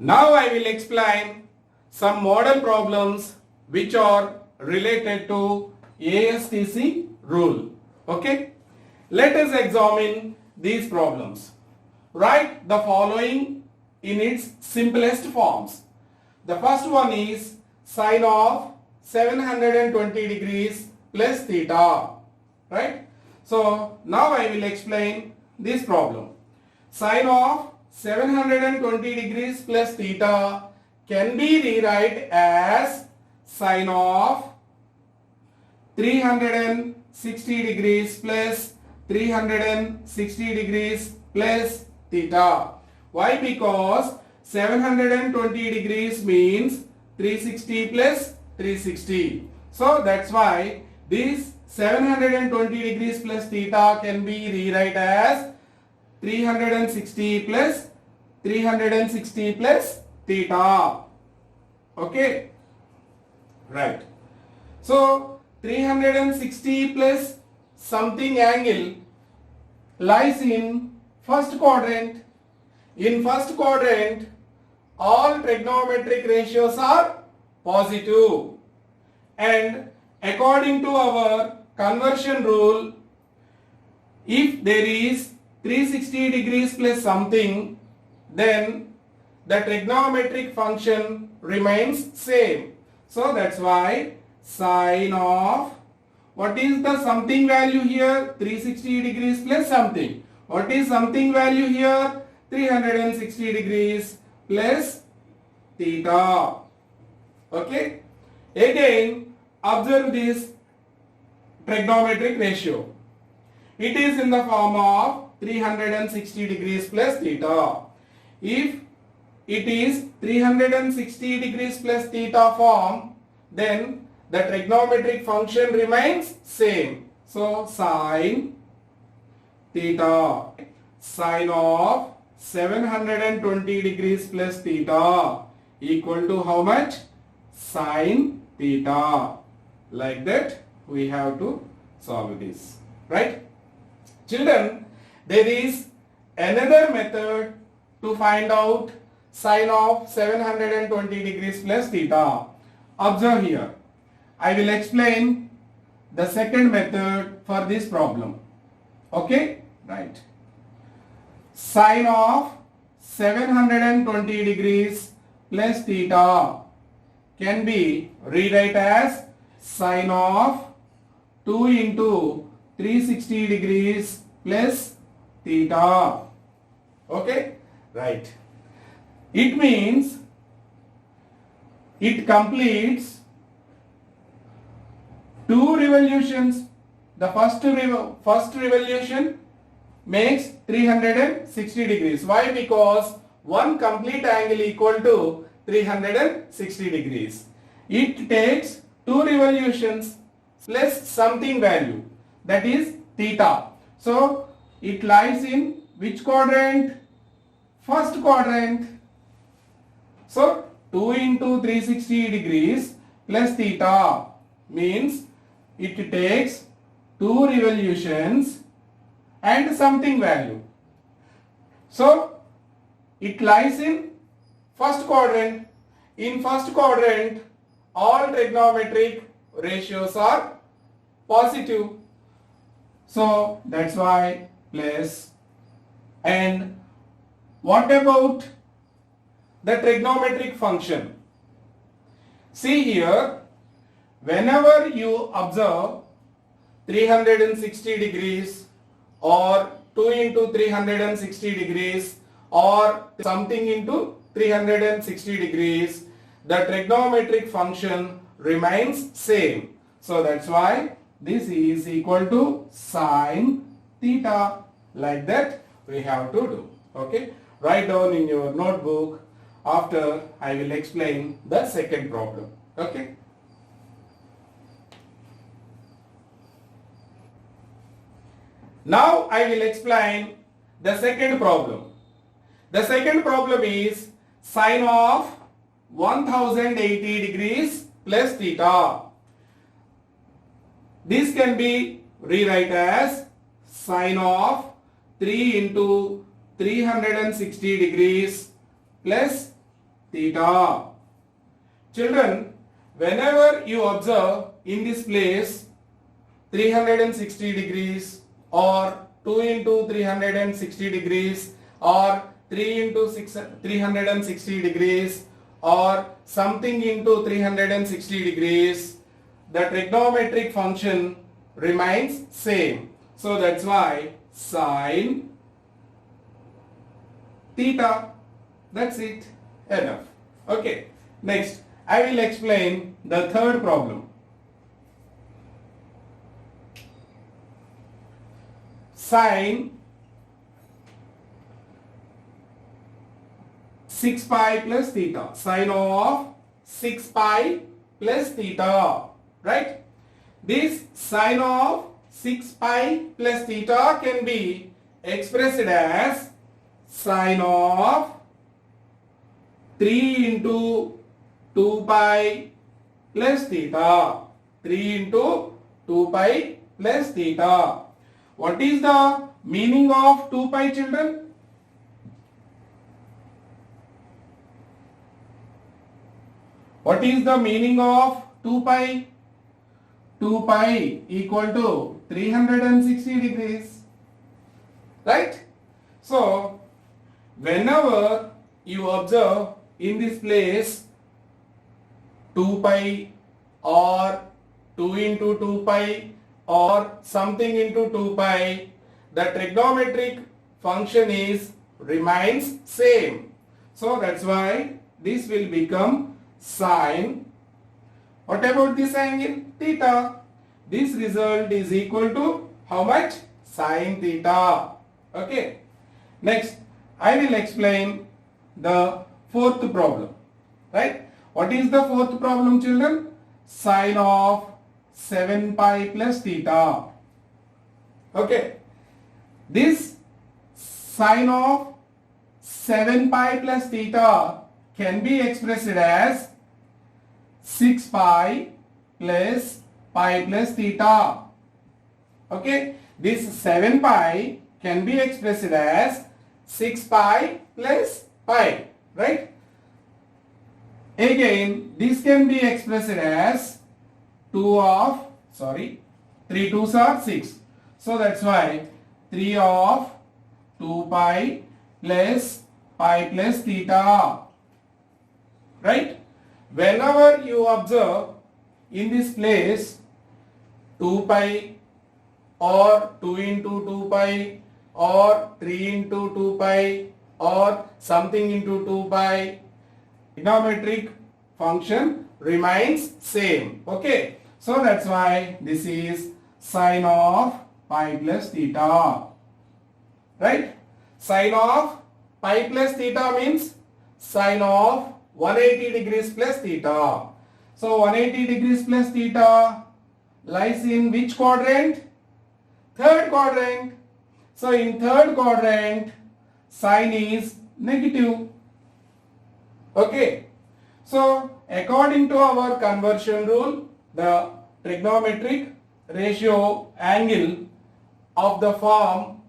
Now I will explain some model problems which are related to ASTC rule. Okay? Let us examine these problems. Write the following in its simplest forms. The first one is sine of 720 degrees plus theta. Right? So now I will explain this problem. Sine of 720 degrees plus theta can be rewrite as sine of 360 degrees plus 360 degrees plus theta. Why? Because 720 degrees means 360 plus 360. So that's why this 720 degrees plus theta can be rewrite as 360 plus 360 plus theta. Okay. Right. So 360 plus something angle lies in first quadrant. In first quadrant, all trigonometric ratios are positive. And according to our conversion rule, if there is 360 degrees plus something, then the trigonometric function remains same. So that's why sine of, what is the something value here? 360 degrees plus something. What is something value here? 360 degrees plus theta. Okay. Again, observe this trigonometric ratio. It is in the form of 360 degrees plus theta. If it is 360 degrees plus theta form, then the trigonometric function remains same. So sine theta, sine of 720 degrees plus theta equal to how much? Sine theta. Like that we have to solve this. Right? Children, there is another method to find out sine of 720 degrees plus theta. Observe here. I will explain the second method for this problem. Okay? Right. Sine of 720 degrees plus theta can be rewrite as sine of 2 into 360 degrees plus theta. Okay? Right. It means it completes two revolutions. The first revolution makes 360 degrees. Why? Because one complete angle equal to 360 degrees. It takes two revolutions plus something value, that is theta. So it lies in which quadrant? First quadrant. So 2 into 360 degrees plus theta means it takes two revolutions and something value. So it lies in first quadrant. In first quadrant, all trigonometric ratios are positive. So that's why plus. And what about the trigonometric function? See here, whenever you observe 360 degrees or 2 into 360 degrees or something into 360 degrees, the trigonometric function remains same. So that's why this is equal to sine theta. Like that we have to do. Okay. Write down in your notebook. After I will explain the second problem. Okay. Now I will explain the second problem. The second problem is sine of 1080 degrees plus theta. This can be rewrite as sine of 3 into 360 degrees plus theta. Children, whenever you observe in this place 360 degrees or 2 into 360 degrees or 3 into 360 degrees or something into 360 degrees, the trigonometric function remains same. So that's why sine theta. That's it. Enough. Okay. Next, I will explain the third problem. Sine 6 pi plus theta. Sine of 6 pi plus theta. Right? This sine of 6 pi plus theta can be expressed as sine of 3 into 2 pi plus theta. 3 into 2 pi plus theta. What is the meaning of 2 pi, children? What is the meaning of 2 pi? 2 pi equal to 360 degrees. Right? So, whenever you observe in this place 2 pi or 2 into 2 pi or something into 2 pi, the trigonometric function remains same. So that's why this will become sine. What about this angle? Theta. This result is equal to how much? Sine theta. Okay. Next, I will explain the fourth problem. Right? What is the fourth problem, children? Sine of 7 pi plus theta. Okay. This sine of 7 pi plus theta can be expressed as 6 pi plus pi plus theta. Okay. This 7 pi can be expressed as 6 pi plus pi. Right? Again, this can be expressed as 3 2s are 6. So that's why 3 of 2 pi plus pi plus theta. Right? Whenever you observe in this place 2 pi or 2 into 2 pi or 3 into 2 pi or something into 2 pi, trigonometric function remains same. Okay. So that's why this is sine of pi plus theta. Right? Sine of pi plus theta means sine of 180 degrees plus theta. So 180 degrees plus theta lies in which quadrant? Third quadrant. So in third quadrant, sine is negative. Okay. So according to our conversion rule, the trigonometric ratio angle of the form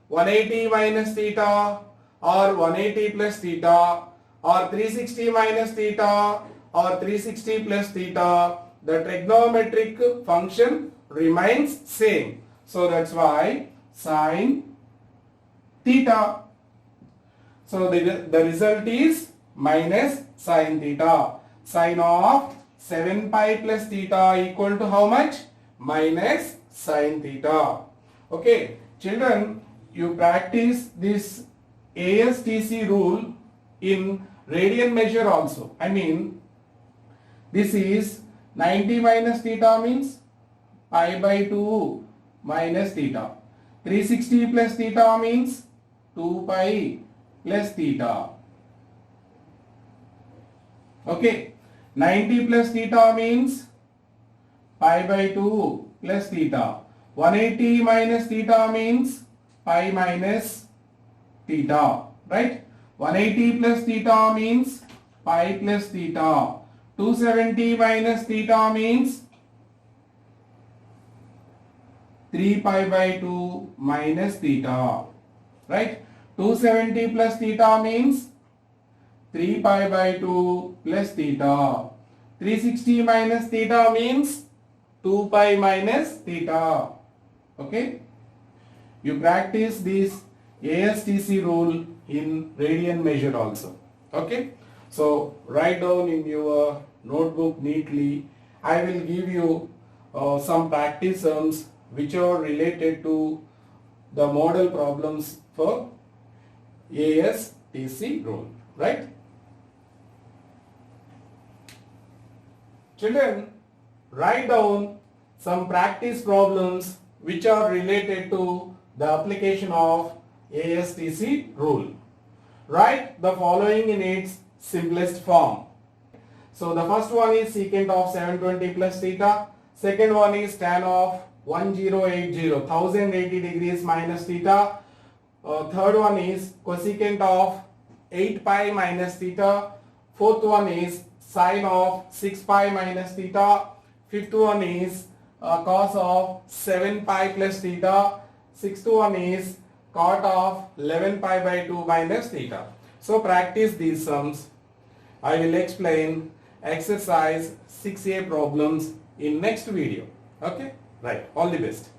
180 minus theta or 180 plus theta or 360 minus theta or 360 plus theta, the trigonometric function remains same. So that's why sine theta. So the result is minus sine theta. Sine of 7 pi plus theta equal to how much? Minus sine theta. Okay, children, you practice this ASTC rule in radian measure also. I mean, this is 90 minus theta means pi by 2 minus theta. 360 plus theta means 2 pi plus theta. Okay. 90 plus theta means pi by 2 plus theta. 180 minus theta means pi minus theta. Right? 180 plus theta means pi plus theta. 270 minus theta means 3 pi by 2 minus theta. Right? 270 plus theta means 3 pi by 2 plus theta. 360 minus theta means 2 pi minus theta. Okay. You practice this ASTC rule in radian measure also. Okay. So write down in your notebook neatly. I will give you some practice sums which are related to the model problems for ASTC rule. Right? Children, write down some practice problems which are related to the application of ASTC rule. Write the following in its simplest form. So the first one is secant of 720 plus theta. Second one is tan of 1080 degrees minus theta. Third one is cosecant of 8 pi minus theta. Fourth one is sine of 6 pi minus theta. Fifth one is cos of 7 pi plus theta. Sixth one is cot of 11 pi by 2 minus theta. So practice these sums. I will explain exercise 6A problems in next video. Okay? Right. All the best.